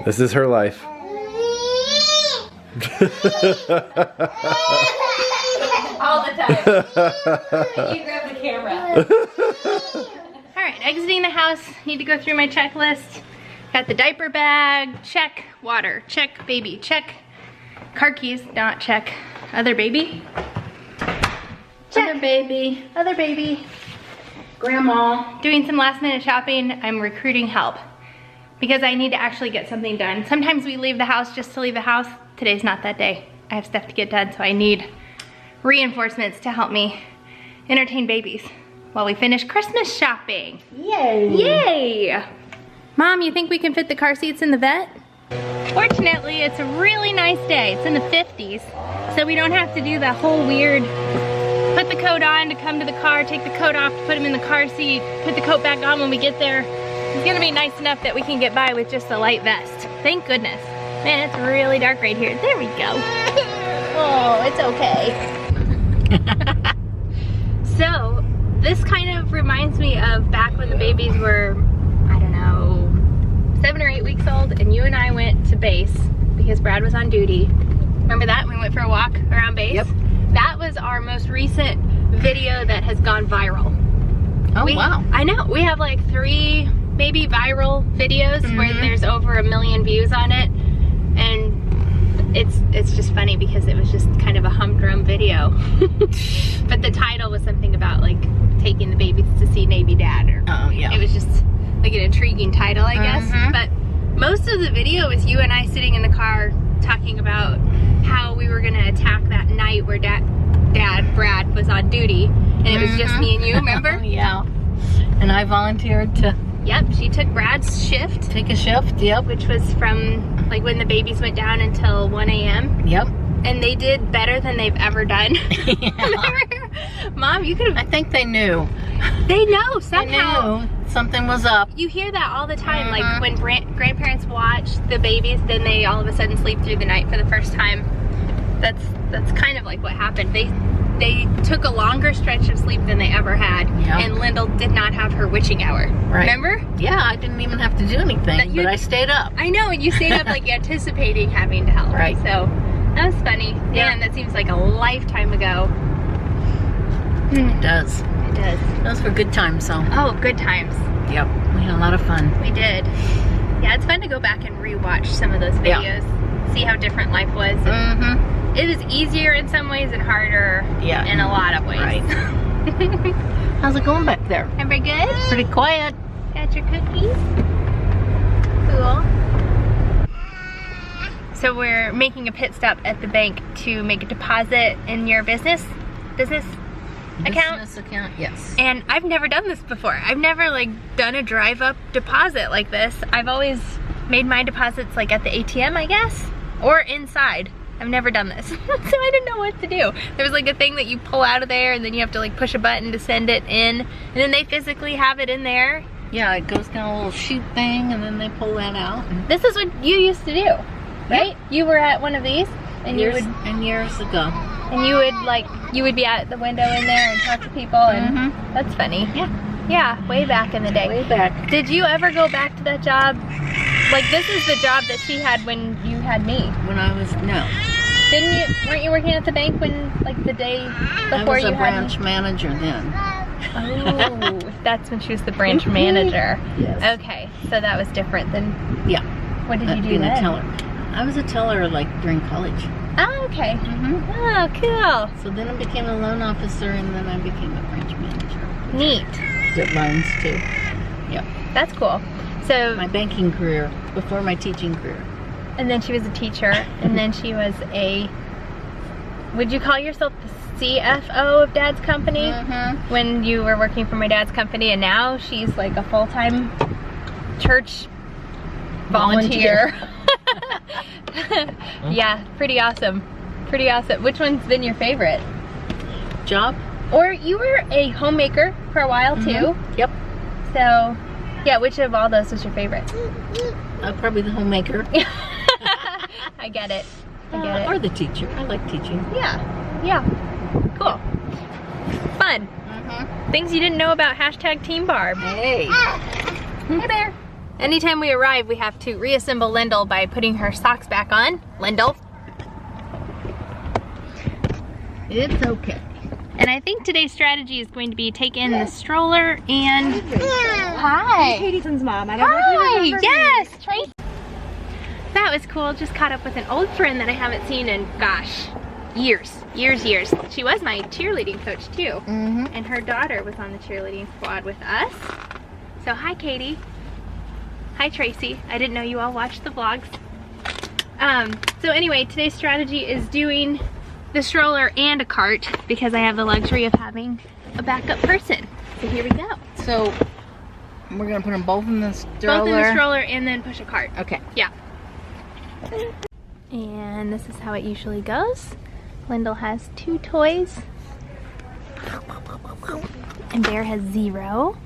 This is her life. All the time. You grab the camera. Alright, exiting the house. Need to go through my checklist. Got the diaper bag. Check. Water. Check. Baby. Check. Car keys. Not check. Other baby. Check. Other baby. Other baby. Grandma. Doing some last minute shopping. I'm recruiting help because I need to actually get something done. Sometimes we leave the house just to leave the house. Today's not that day. I have stuff to get done, so I need reinforcements to help me entertain babies while we finish Christmas shopping. Yay! Yay! Mom, you think we can fit the car seats in the vet? Fortunately, it's a really nice day. It's in the 50s, so we don't have to do that whole weird put the coat on to come to the car, take the coat off to put him in the car seat, put the coat back on when we get there. It's gonna be nice enough that we can get by with just a light vest. Thank goodness. Man, it's really dark right here. There we go. Oh, it's okay. So, this kind of reminds me of back when the babies were, I don't know, 7 or 8 weeks old, and you and I went to base because Brad was on duty. Remember that? We went for a walk around base? Yep. That was our most recent video that has gone viral. Oh, wow. I know. We have like 3 maybe viral videos where there's over 1 million views on it. And it's just funny because it was just kind of a humdrum video. But the title was something about like taking the babies to see Navy Dad. Or, it was just like an intriguing title, I guess. But most of the video was you and I sitting in the car talking about how we were gonna attack that night where Dad Brad was on duty, and it was just me and you, remember? Yeah. And I volunteered to. Yep, she took Brad's shift. Take a shift, yep. Which was from like when the babies went down until 1 a.m. Yep. And they did better than they've ever done. Remember? Mom, you could have. I think they knew. They know somehow. They knew something was up. You hear that all the time, like when grandparents watch the babies, then they all of a sudden sleep through the night for the first time. That's kind of like what happened. They took a longer stretch of sleep than they ever had, and Lyndall did not have her witching hour. Right. Remember? Yeah, I didn't even have to do anything, but I stayed up. I know, and you stayed up like anticipating having to help. Right. So that was funny. Yeah. Man, that seems like a lifetime ago. It does. It does. Those were good times, though. Oh, good times. Yep. We had a lot of fun. We did. Yeah, it's fun to go back and rewatch some of those videos. Yeah. See how different life was. It was easier in some ways and harder in a lot of ways. Right. How's it going back there? Everybody good? Pretty quiet. Got your cookies? Cool. So we're making a pit stop at the bank to make a deposit in your business account? Business account, yes. And I've never done this before. I've never like done a drive-up deposit like this. I've always made my deposits like at the ATM, I guess, or inside. I've never done this, so I didn't know what to do. There was like a thing that you pull out of there and then you have to like push a button to send it in, and then they physically have it in there. Yeah, it goes down a little chute thing and then they pull that out. This is what you used to do, right? Yep. You were at one of these and years ago. And you would be at the window in there and talk to people, and that's funny. Yeah. Yeah, way back in the day. Way back. Did you ever go back to that job? Like, this is the job that she had when you had me. When I was, no. Weren't you working at the bank when, like, the day before you had me? I was a branch manager then. Oh, that's when she was the branch manager. Yes. Okay, so that was different than, what did you do then? A teller. I was a teller, like, during college. Oh, okay. Oh, cool. So then I became a loan officer, and then I became a branch manager. Neat. Did loans, too. Yep. That's cool. So my banking career before my teaching career. And then she was a teacher, and then she was a, would you call yourself the CFO of Dad's company? When you were working for my dad's company, and now she's like a full-time church volunteer. Yeah, pretty awesome. Pretty awesome. Which one's been your favorite job? Or you were a homemaker for a while too. Yep. So yeah, which of all those was your favorite? Probably the homemaker. I get it. I get it. Or the teacher. I like teaching. Yeah. Yeah. Cool. Fun. Things you didn't know about #TeamBarb. Hey. Hey, Bear. Anytime we arrive, we have to reassemble Lindell by putting her socks back on. Lindell. It's okay. And I think today's strategy is going to be take in the stroller and... Hi. Katie's mom. I don't know if you remember Yes, Tracy. That was cool. Just caught up with an old friend that I haven't seen in, gosh, years. She was my cheerleading coach too. And her daughter was on the cheerleading squad with us. So hi, Katie. Hi, Tracy. I didn't know you all watched the vlogs. So anyway, today's strategy is doing the stroller and a cart because I have the luxury of having a backup person. So here we go. So we're gonna put them both in the stroller. Both in the stroller and then push a cart. Okay. Yeah. And this is how it usually goes. Lindell has 2 toys. And Bear has 0.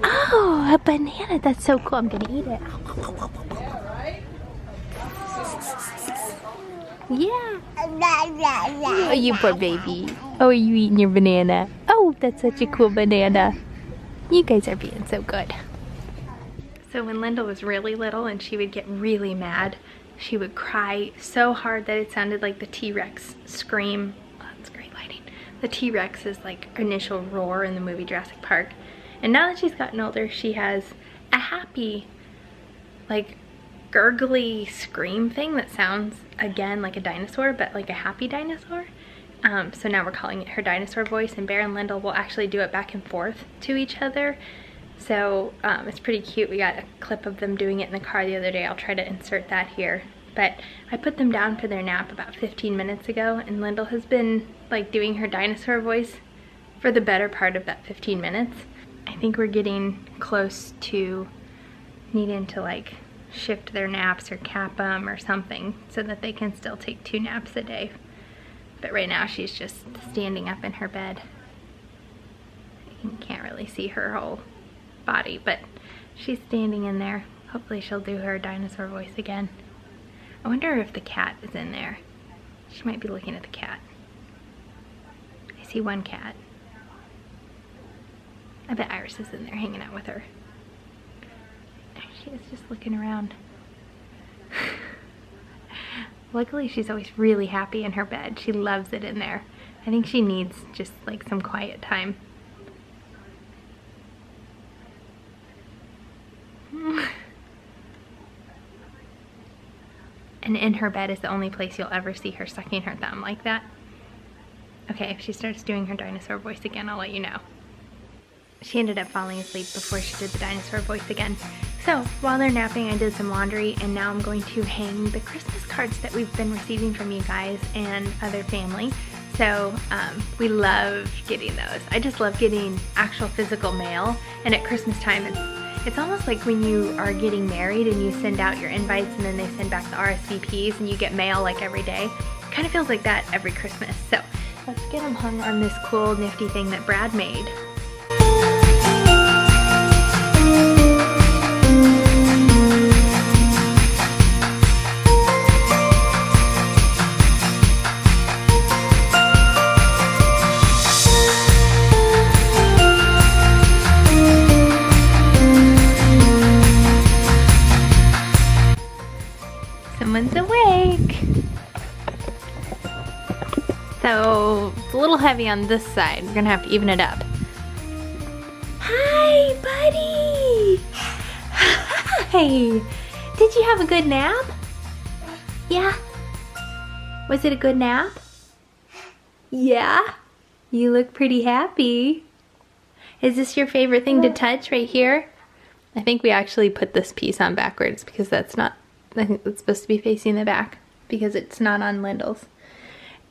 Oh, a banana. That's so cool. I'm gonna eat it. Yeah. Oh, you poor baby. Oh, are you eating your banana? Oh, that's such a cool banana. You guys are being so good. So when Lindell was really little and she would get really mad, she would cry so hard that it sounded like the T-Rex scream. Oh, that's great lighting. The T-Rex's like initial roar in the movie Jurassic Park. And now that she's gotten older, she has a happy, like, gurgly scream thing that sounds, again, like a dinosaur, but like a happy dinosaur. So now we're calling it her dinosaur voice, and Bear and Lindell will actually do it back and forth to each other. So it's pretty cute. We got a clip of them doing it in the car the other day. I'll try to insert that here. But I put them down for their nap about 15 minutes ago, and Lindell has been like doing her dinosaur voice for the better part of that 15 minutes. I think we're getting close to needing to like shift their naps or cap them or something so that they can still take 2 naps a day. But right now she's just standing up in her bed. You can't really see her whole body, but she's standing in there. Hopefully she'll do her dinosaur voice again. I wonder if the cat is in there. She might be looking at the cat. I see one cat. I bet Iris is in there hanging out with her. There she is, just looking around. Luckily she's always really happy in her bed. She loves it in there. I think she needs just like some quiet time. And in her bed is the only place you'll ever see her sucking her thumb like that. Okay, if she starts doing her dinosaur voice again, I'll let you know. She ended up falling asleep before she did the dinosaur voice again. So while they're napping, I did some laundry, and now I'm going to hang the Christmas cards that we've been receiving from you guys and other family. So we love getting those. I just love getting actual physical mail, and at Christmas time it's almost like when you are getting married and you send out your invites and then they send back the RSVPs and you get mail like every day. It kind of feels like that every Christmas. So let's get them hung on this cool nifty thing that Brad made. Someone's awake. So it's a little heavy on this side. We're gonna have to even it up. Hi, buddy. Hi. Did you have a good nap? Yeah. Was it a good nap? Yeah. You look pretty happy. Is this your favorite thing to touch right here? I think we actually put this piece on backwards because that's not, I think it's supposed to be facing the back because it's not on Lindell's.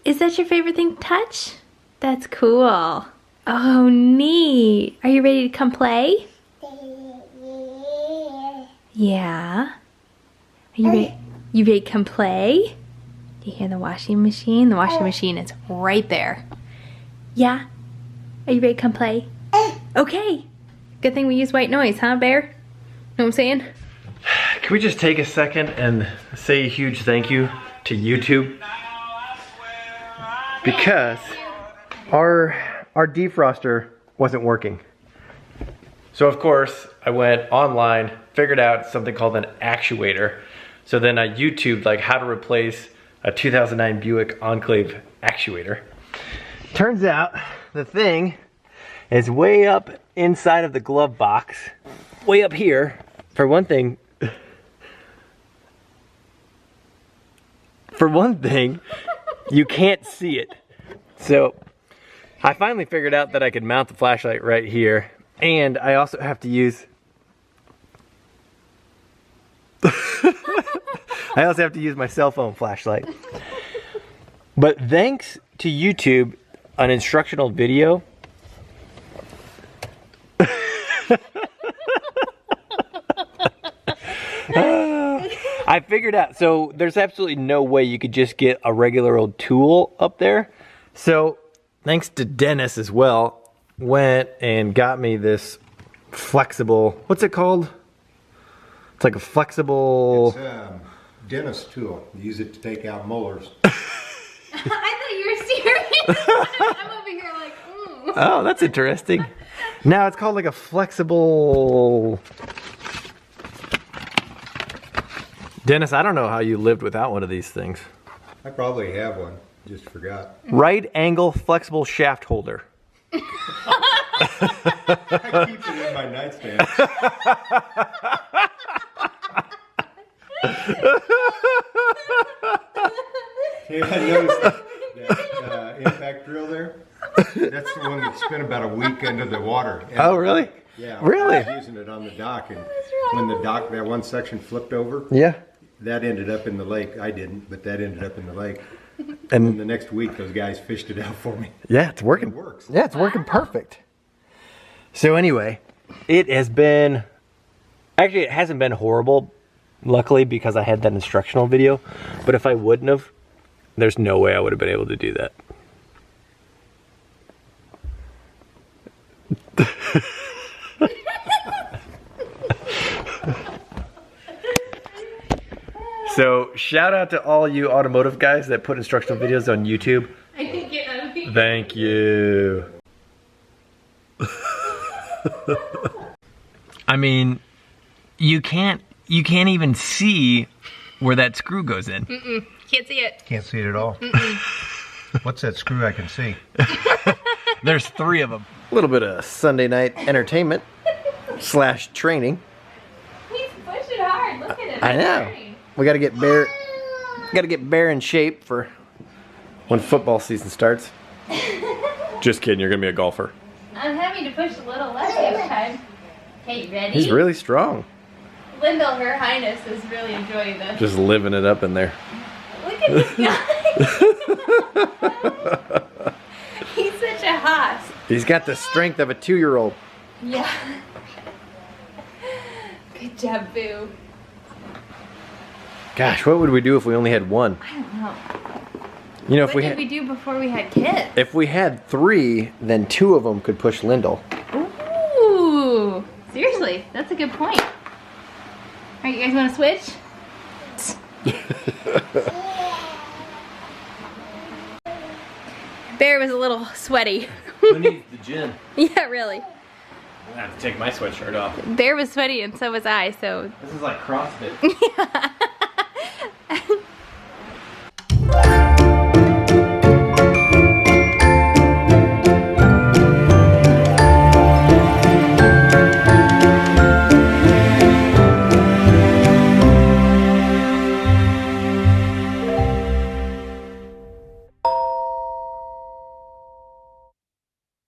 Is that your favorite thing to touch? That's cool. Oh, neat. Are you ready to come play? Yeah. Are you ready? You ready to come play? Do you hear the washing machine? The washing machine is right there. Yeah? Are you ready to come play? Okay. Good thing we use white noise, huh, Bear? Know what I'm saying? Can we just take a second and say a huge thank you to YouTube? Because our defroster wasn't working. So of course, I went online, figured out something called an actuator. So then I YouTubed like how to replace a 2009 Buick Enclave actuator. Turns out the thing is way up inside of the glove box, way up here. For one thing, you can't see it. So I finally figured out that I could mount the flashlight right here, and I also have to use my cell phone flashlight. But thanks to YouTube, an instructional video I figured out, so there's absolutely no way you could just get a regular old tool up there. So thanks to Dennis as well, went and got me this flexible, what's it called? It's like a flexible... It's a dentist tool. You use it to take out molars. I thought you were serious. I'm over here like, Oh, that's interesting. Now it's called like a flexible... Dennis, I don't know how you lived without one of these things. I probably have one. Just forgot. Right angle flexible shaft holder. I keep it in my nightstand. Hey, I noticed that impact drill there. That's the one that spent about a week under the water. And Oh, really? yeah. Really? I was using it on the dock, and when the dock, that one section flipped over, Yeah. that ended up in the lake. I didn't, but that ended up in the lake. And And the next week, those guys fished it out for me. yeah, it's working. It works. Yeah, it's working perfect. So anyway, it has been, actually it hasn't been horrible, luckily, because I had that instructional video. But if I wouldn't have, there's no way I would have been able to do that. So shout out to all you automotive guys that put instructional videos on YouTube. I think it ugly. Thank you. I mean, you can't even see where that screw goes in. Can't see it. Can't see it at all. What's that screw I can see? There's 3 of them. A little bit of Sunday night entertainment / training. He's pushing hard. Look at him. I know. We gotta get Bear in shape for when football season starts. Just kidding, you're gonna be a golfer. I'm having to push a little less each time. Okay, you ready? He's really strong. Lyndall, Her Highness, is really enjoying this. Just living it up in there. Look at this guy. He's such a hoss. He's got the strength of a 2-year-old. Yeah. Good job, Boo. Gosh, what would we do if we only had one? I don't know. You know, if What did we do before we had kids? if we had 3, then 2 of them could push Lyndall. Ooh. Seriously, that's a good point. Alright, you guys want to switch? Bear was a little sweaty. Who needs the gin? Yeah, really. I have to take my sweatshirt off. Bear was sweaty and so was I, so This is like CrossFit. yeah.